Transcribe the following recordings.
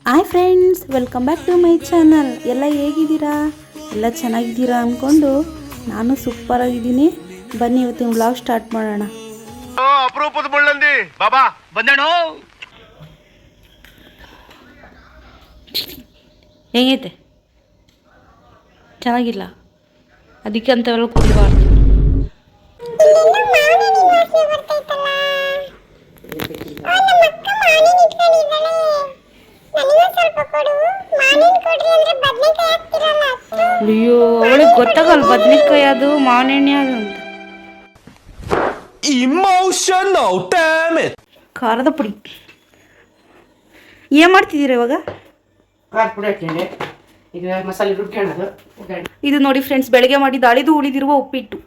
Hi friends, welcome back to my channel. ಎಲ್ಲ ಹೇಗಿದ್ದೀರಾ? ಎಲ್ಲ ಚೆನ್ನಾಗಿದ್ದೀರಾ ಅಂದ್ಕೊಂಡು ನಾನು ಸೂಪರ್ ಆಗಿದ್ದೀನಿ. ಬನ್ನಿ ಇವತ್ತಿನ ವ್ಲಾಗ್ ಸ್ಟಾರ್ಟ್ ಮಾಡೋಣ. ಅಪರೂಪದ ಮುಳ್ಳಂದಿ ಬಾಬಾ ಬಂದೇಣು. ಹೆಂಗೈತೆ? ಚೆನ್ನಾಗಿಲ್ಲ, ಅದಕ್ಕೆ ಅಂತವೆಲ್ಲ ಕುಡಿಬಾರ್ದು. ಅಯ್ಯೋ, ಅವಳಿಗೆ ಗೊತ್ತಾಗಲ್ಲ ಬದ್ನೆಕಾಯಿ ಅದು ಮಾವಿನೆಣ್ಣೆ ಅದು ಅಂತ. Emotional damage. ಖಾರದ ಪುಡಿ ಏನು ಮಾಡ್ತಿದ್ದೀರಾ ಇವಾಗ? ಖಾರದ ಪುಡಿ ಹಾಕ್ತೀನಿ. ಈಗ ಮಸಾಲೆ ರುಬ್ಕೊಳ್ಳೋದು. ಇದು ನೋಡಿ ಫ್ರೆಂಡ್ಸ್, ಬೆಳಗ್ಗೆ ಮಾಡಿದ ಅಳಿದು ಉಳಿದಿರುವ ಉಪ್ಪಿಟ್ಟು.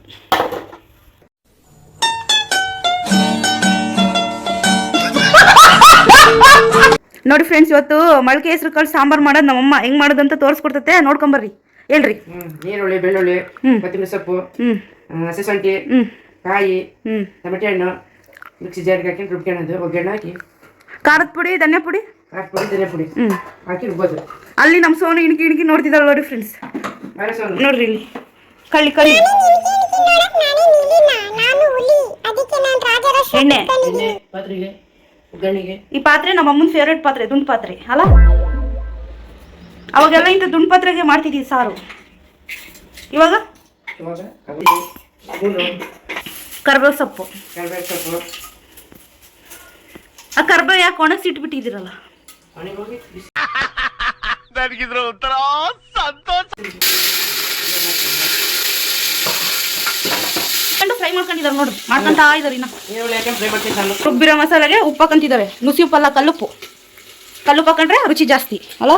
ನೋಡಿ ಫ್ರೆಂಡ್ಸ್, ಇವತ್ತು ಮೊಳಕೆ ಹೆಸರು ಕಾಳು ಸಾಂಬಾರು ಮಾಡೋದು ನಮ್ಮಮ್ಮ ಹೆಂಗ್ ಮಾಡೋದಂತ ತೋರಿಸ್ಕೊಡ್ತತೆ, ನೋಡ್ಕೊಂಬರ್ರಿ. ಹೇಳ್ರಿ. ಈರುಳ್ಳಿ, ಬೆಳ್ಳುಳ್ಳಿ, ಕೊತ್ತಂಬರಿ ಸೊಪ್ಪು, ಹಸಿಶುಂಠಿ, ಕಾಯಿ, ಟೊಮೆಟೆ ಹಣ್ಣು ಮಿಕ್ಸಿ ಜಾರಿಗೆ ಹಾಕಿ ರುಬ್ಕೊಳ್ಳೋದು. ಒಗ್ಗರಣೆ ಹಾಕಿ ಖಾರದ ಪುಡಿ, ಧನಿಯಾ ಪುಡಿ, ಧನಿಯಾ ಪುಡಿ ಹಾಕಿ ರುಬ್ಬೋದು. ಅಲ್ಲಿ ನಮ್ಮ ಸೋನು ಇಣಕಿ ನೋಡ್ತಿದ್ದಾಳೆ ನೋಡಿ ಫ್ರೆಂಡ್ಸ್. ನೋಡ್ರಿ ಇಲ್ಲಿ ಕಳ್ಳಿ ಎಣ್ಣೆ ಪಾತ್ರೆಗೆ ಒಗ್ಗರಣೆಗೆ. ಈ ಪಾತ್ರೆ ನಮ್ಮ ಅಮ್ಮನ ಫೇವ್ರೇಟ್ ಪಾತ್ರೆ, ದುಂಡು ಪಾತ್ರೆ ಅಲ್ಲ. ಅವಾಗೆಲ್ಲ ಇಂಥ ದುಂಡು ಪಾತ್ರೆಗೆ ಮಾಡ್ತಿದ್ದೀವಿ ಸಾರು. ಇವಾಗ ಕರ್ಬೇವು ಸೊಪ್ಪು. ಆ ಕರ್ಬೇವು ಯಾಕೆ ಒಣಗಿಸಿಟ್ಬಿಟ್ಟಿದ್ದೀರಲ್ಲ? ನನಗಿದ್ರ ಒಂಥರ ಸಂತೋಷ. ಫ್ರೈ ಮಾಡ್ಕೊಂಡಿದ್ದಾರೆ ನೋಡ್ರಿ, ಮಾಡ್ಕೊಂತ ಇದಾರೆ. ಇನ್ನ ಈರುಳ್ಳಿ ಹಾಕಿ ಫ್ರೈ ಮಾಡ್ತೀನಿ ನಾನು. ರುಬ್ಬಿರೋ ಮಸಾಲೆಗೆ ಉಪ್ಪು ಹಾಕಂತಿದ್ದಾರೆ. ನುಸಿ ಉಪ್ಪಲ್ಲ, ಕಲ್ಲುಪ್ಪು. ಕಲ್ಲುಪ್ಪು ಹಾಕೊಂಡ್ರೆ ರುಚಿ ಜಾಸ್ತಿ ಅಲ್ಲ.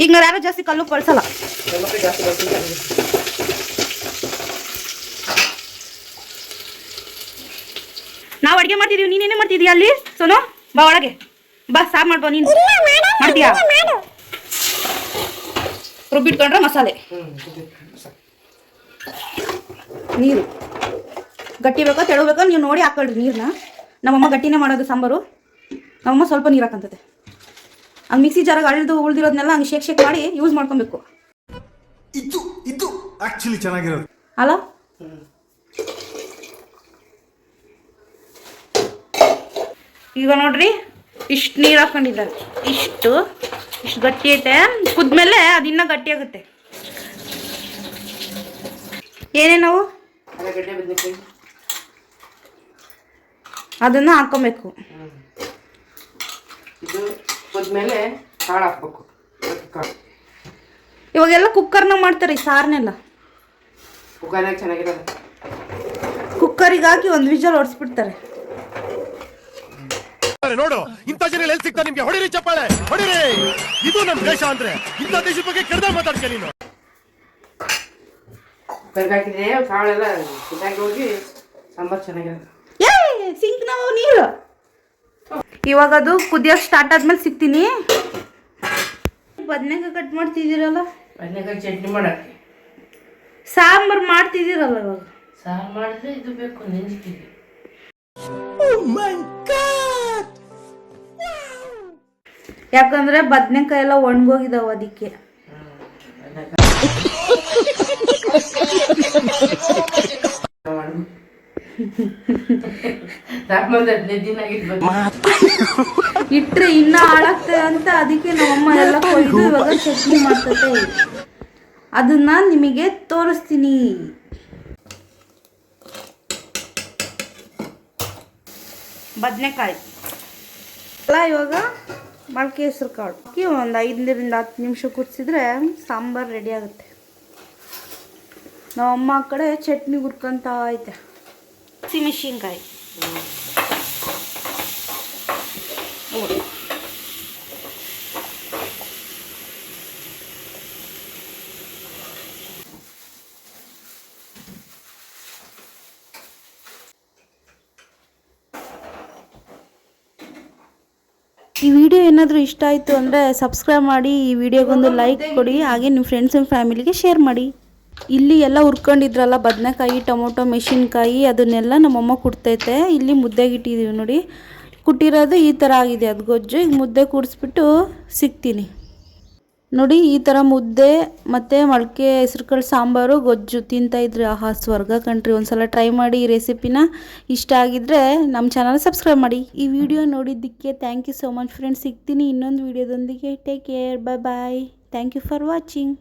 ಈಗ ನಾವು ಯಾರು ಜಾಸ್ತಿ ಕಲ್ಲುಪ್ಪು ಬಳಸಲ್ಲ. ನಾವು ಅಡುಗೆ ಮಾಡ್ತಿದೀವಿ, ನೀನೇನೇ ಮಾಡ್ತಿದೀಯ ಅಲ್ಲಿ ಸೋನು? ಬಾ ಒಳಗೆ ಬಾ, ಸಾರು ಮಾಡ್ಬೋ. ನೀನು ಮಾಡ್ತೀಯಾ? ರುಬ್ಬಿಟ್ಕೊಂಡ್ರೆ ಮಸಾಲೆ. ನೀರು ಗಟ್ಟಿ ಬೇಕಾ ತೆಳು ಬೇಕಾ ನೀವು ನೋಡಿ ಹಾಕೊಳ್ರಿ ನೀರನ್ನ. ನಮ್ಮಮ್ಮ ಗಟ್ಟಿನೇ ಮಾಡೋದು ಸಾಂಬಾರು. ನಮ್ಮಮ್ಮ ಸ್ವಲ್ಪ ನೀರು ಹಾಕಂತದೆ. ಹಂಗೆ ಮಿಕ್ಸಿ ಜಾರಾಗ ಅಳ್ದು ಉಳ್ದಿರೋದನ್ನೆಲ್ಲ ಹಂಗೆ ಶೇಕ್ ಮಾಡಿ ಯೂಸ್ ಮಾಡ್ಕೊಬೇಕು. ಇದು ಆಕ್ಚುಲಿ ಚೆನ್ನಾಗಿರೋದು ಅಲ್ಲ. ಈಗ ನೋಡ್ರಿ, ಇಷ್ಟು ನೀರು ಹಾಕೊಂಡಿದ್ದಾರೆ. ಇಷ್ಟು ಗಟ್ಟಿ ಐತೆ. ಕುದ್ಮೇಲೆ ಅದು ಇನ್ನೂ ಗಟ್ಟಿ ಆಗುತ್ತೆ. ಏನೇನವು ಅದನ್ನ ಹಾಕೊಬೇಕು. ಇದು ಕುದ್ಮೇಲೆ ಕಾಳು ಹಾಕ್ಬೇಕು. ಇವಾಗೆಲ್ಲ ಕುಕ್ಕರ್ನಾಗ ಮಾಡ್ತಾರೆ ಈ ಸಾರನ್ನೆಲ್ಲ. ಕುಕ್ಕರ್ನಾಗ ಚೆನ್ನಾಗಿರೋದು. ಕುಕ್ಕರಿಗೆ ಹಾಕಿ ಒಂದು ವಿಜಲ್ ಹೊಡ್ಸ್ಬಿಡ್ತಾರೆ. ನೋಡು, ಇಂಥ ಜನ ಎಲ್ಲಿ ಸಿಗ್ತಾರೆ ನಿಮ್ಗೆ? ಹೊಡಿರಿ ಚಪ್ಪಾಳೆ, ಹೊಡಿರಿ. ಇದು ನಮ್ ದೇಶ ಅಂದ್ರೆ ಇಂಥ ದೇಶದ ಬಗ್ಗೆ ಕೆಡ್ದ ಮಾತಾಡ್ತೀಯ ನೀನು. ಕುಕ್ಕರ್ಗೆ ಹಾಕಿದ್ರೆ ಕಾಳೆಲ್ಲ ಕುದ್ದಾಗಿ ಹೋಗಿ ಸಾಂಬಾರು ಚೆನ್ನಾಗಿರೋದು. ಸಿಂಕ್ ನಾವು ನೀರು. ಇವಾಗ ಅದು ಕುದಿಯೋಕೆ ಸ್ಟಾರ್ಟ್ ಆದ್ಮೇಲೆ ಸಿಗ್ತೀನಿ. ಬದನೆಕಾಯಿ ಕಟ್ ಮಾಡ್ತಿದ್ದೀರಲ್ಲ, ಬದನೆಕಾಯಿ ಚಟ್ನಿ ಮಾಡಕ್ಕೆ. ಸಾಂಬಾರು ಮಾಡ್ತಿದ್ದೀರಲ್ಲ ಇವಾಗ. ಸಾರು ಮಾಡಿದ್ರೆ ಇದು ಬೇಕು ನೆಂಜಿಕಿಗೆ. ಯಾಕಂದ್ರೆ ಬದನೆಕಾಯಿ ಎಲ್ಲ ಒಣಗೋಗಿದಾವ, ಅದಕ್ಕೆ. ಇಟ್ರೆ ಇನ್ನ ಹಾಳಾಗ್ತದೆ ಅಂತ ಅದಕ್ಕೆ ನಮ್ಮಮ್ಮ ಎಲ್ಲ ಕೊಯ್ದು ಇವಾಗ ಚಟ್ನಿ ಮಾಡ್ತತೆ. ಅದನ್ನ ನಿಮಗೆ ತೋರಿಸ್ತೀನಿ. ಬದನೆಕಾಯಿ ಎಲ್ಲ ಇವಾಗ ಮೊಳಕೆ ಹೆಸರು ಕಾಳು ಹಾಕಿ ಒಂದು 5ರಿಂದ 10 ನಿಮಿಷ ಕುದಿಸಿದ್ರೆ ಸಾಂಬಾರು ರೆಡಿ ಆಗುತ್ತೆ. ನಮ್ಮಮ್ಮ ಆ ಕಡೆ ಚಟ್ನಿ ಹುರ್ಕೊಂತ ಐತೆ. ಹಸಿಮೆಣಸಿನ್ಕಾಯಿ ಈ ವಿಡಿಯೋ ಏನಾದರೂ ಇಷ್ಟ ಆಯಿತು ಅಂದರೆ ಸಬ್ಸ್ಕ್ರೈಬ್ ಮಾಡಿ, ಈ ವಿಡಿಯೋಗೊಂದು ಲೈಕ್ ಕೊಡಿ, ಹಾಗೆ ನಿಮ್ಮ ಫ್ರೆಂಡ್ಸ್ ಆ್ಯಂಡ್ ಫ್ಯಾಮಿಲಿಗೆ ಶೇರ್ ಮಾಡಿ. ಇಲ್ಲಿ ಎಲ್ಲ ಹುರ್ಕೊಂಡಿದ್ರಲ್ಲ ಬದನೆಕಾಯಿ, ಟೊಮೊಟೊ, ಮೆಣಸಿನ್ಕಾಯಿ, ಅದನ್ನೆಲ್ಲ ನಮ್ಮಮ್ಮ ಕುಡ್ತೈತೆ. ಇಲ್ಲಿ ಮುದ್ದೆಗೆ ಇಟ್ಟಿದ್ದೀವಿ ನೋಡಿ. ಕುಟ್ಟಿರೋದು ಈ ಥರ ಆಗಿದೆ ಅದು ಗೊಜ್ಜು. ಈಗ ಮುದ್ದೆ ಕೂಡಿಸ್ಬಿಟ್ಟು ಸಿಗ್ತೀನಿ ನೋಡಿ. ಈ ಥರ ಮುದ್ದೆ ಮತ್ತು ಮೊಳಕೆ ಹೆಸ್ರುಕಾಳು ಸಾಂಬಾರು ಗೊಜ್ಜು ತಿಂತಾಯಿದ್ರೆ ಆಹಾ ಸ್ವರ್ಗ ಕಣ್ರಿ. ಒಂದ್ಸಲ ಟ್ರೈ ಮಾಡಿ ಈ ರೆಸಿಪಿನ. ಇಷ್ಟ ಆಗಿದ್ದರೆ ನಮ್ಮ ಚಾನಲ್ ಸಬ್ಸ್ಕ್ರೈಬ್ ಮಾಡಿ. ಈ ವಿಡಿಯೋ ನೋಡಿದ್ದಕ್ಕೆ thank you so much friends. ಸಿಗ್ತೀನಿ ಇನ್ನೊಂದು ವಿಡಿಯೋದೊಂದಿಗೆ. Take care, bye bye. Thank you for watching.